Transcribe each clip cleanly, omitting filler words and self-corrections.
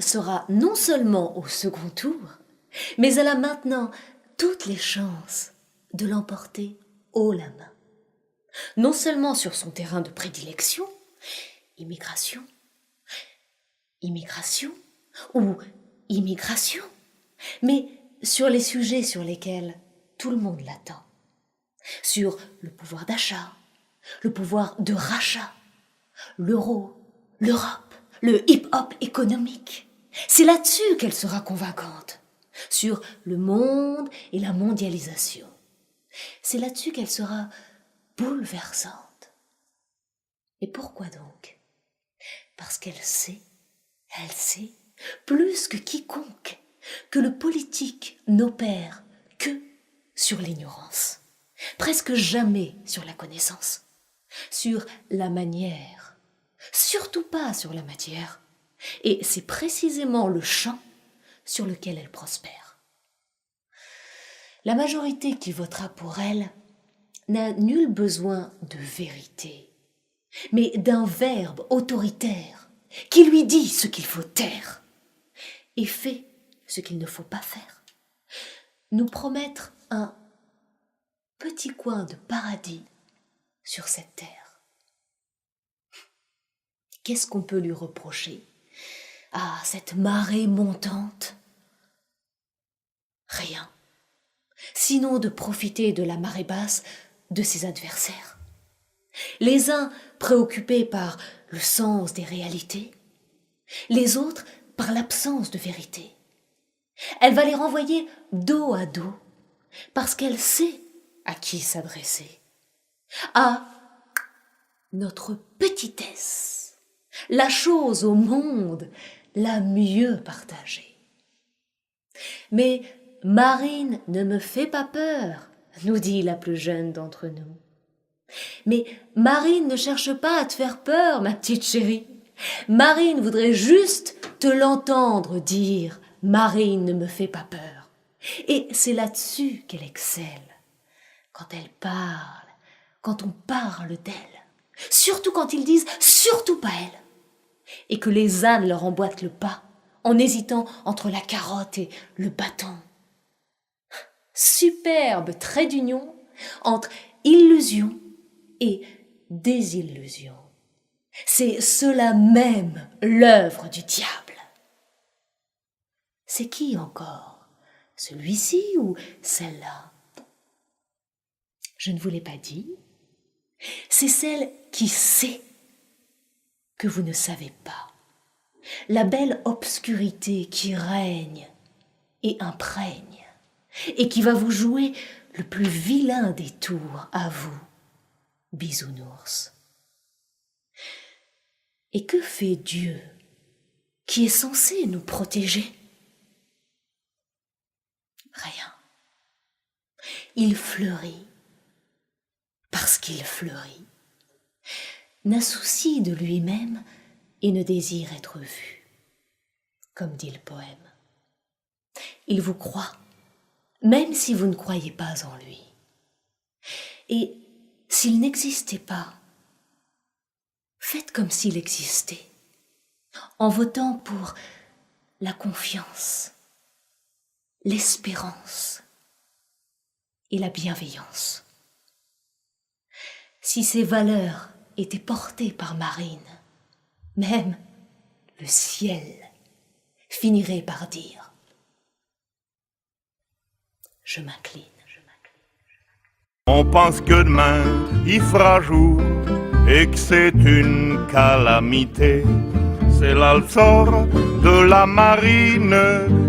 sera non seulement au second tour, mais elle a maintenant toutes les chances de l'emporter haut la main. Non seulement sur son terrain de prédilection, immigration ou immigration, mais sur les sujets sur lesquels tout le monde l'attend. Sur le pouvoir d'achat, le pouvoir de rachat, l'euro, l'Europe, le hip-hop économique. C'est là-dessus qu'elle sera convaincante. Sur le monde et la mondialisation. C'est là-dessus qu'elle sera bouleversante. Et pourquoi donc? Parce qu'elle sait, plus que quiconque, que le politique n'opère que sur l'ignorance, presque jamais sur la connaissance, sur la manière, surtout pas sur la matière. Et c'est précisément le champ sur lequel elle prospère. La majorité qui votera pour elle n'a nul besoin de vérité, mais d'un verbe autoritaire qui lui dit ce qu'il faut taire et fait ce qu'il ne faut pas faire. Nous promettre un petit coin de paradis sur cette terre. Qu'est-ce qu'on peut lui reprocher à cette marée montante? Rien, sinon de profiter de la marée basse de ses adversaires. Les uns préoccupés par le sens des réalités, les autres par l'absence de vérité. Elle va les renvoyer dos à dos, parce qu'elle sait à qui s'adresser. À notre petitesse, la chose au monde la mieux partagée. Mais Marine ne me fait pas peur, nous dit la plus jeune d'entre nous. Mais Marine ne cherche pas à te faire peur, ma petite chérie. Marine voudrait juste te l'entendre dire « Marine ne me fait pas peur ». Et c'est là-dessus qu'elle excelle. Quand elle parle, quand on parle d'elle, surtout quand ils disent « surtout pas elle », et que les ânes leur emboîtent le pas en hésitant entre la carotte et le bâton. Superbe trait d'union entre illusion et désillusion. C'est cela même l'œuvre du diable. C'est qui encore? Celui-ci ou celle-là? Je ne vous l'ai pas dit. C'est celle qui sait que vous ne savez pas. La belle obscurité qui règne et imprègne et qui va vous jouer le plus vilain des tours à vous, bisounours. Et que fait Dieu qui est censé nous protéger? Rien. Il fleurit parce qu'il fleurit, n'a souci de lui-même et ne désire être vu, comme dit le poème. Il vous croit, même si vous ne croyez pas en lui. Et s'il n'existait pas, faites comme s'il existait, en votant pour la confiance, l'espérance et la bienveillance. Si ces valeurs étaient portées par Marine, même le ciel finirait par dire « Je m'incline ». On pense que demain il fera jour et que c'est une calamité. C'est là le sort de la marine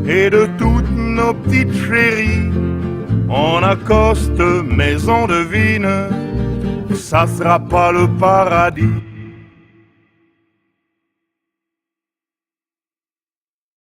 et de toutes nos petites chéries. On accoste mais on devine, ça sera pas le paradis.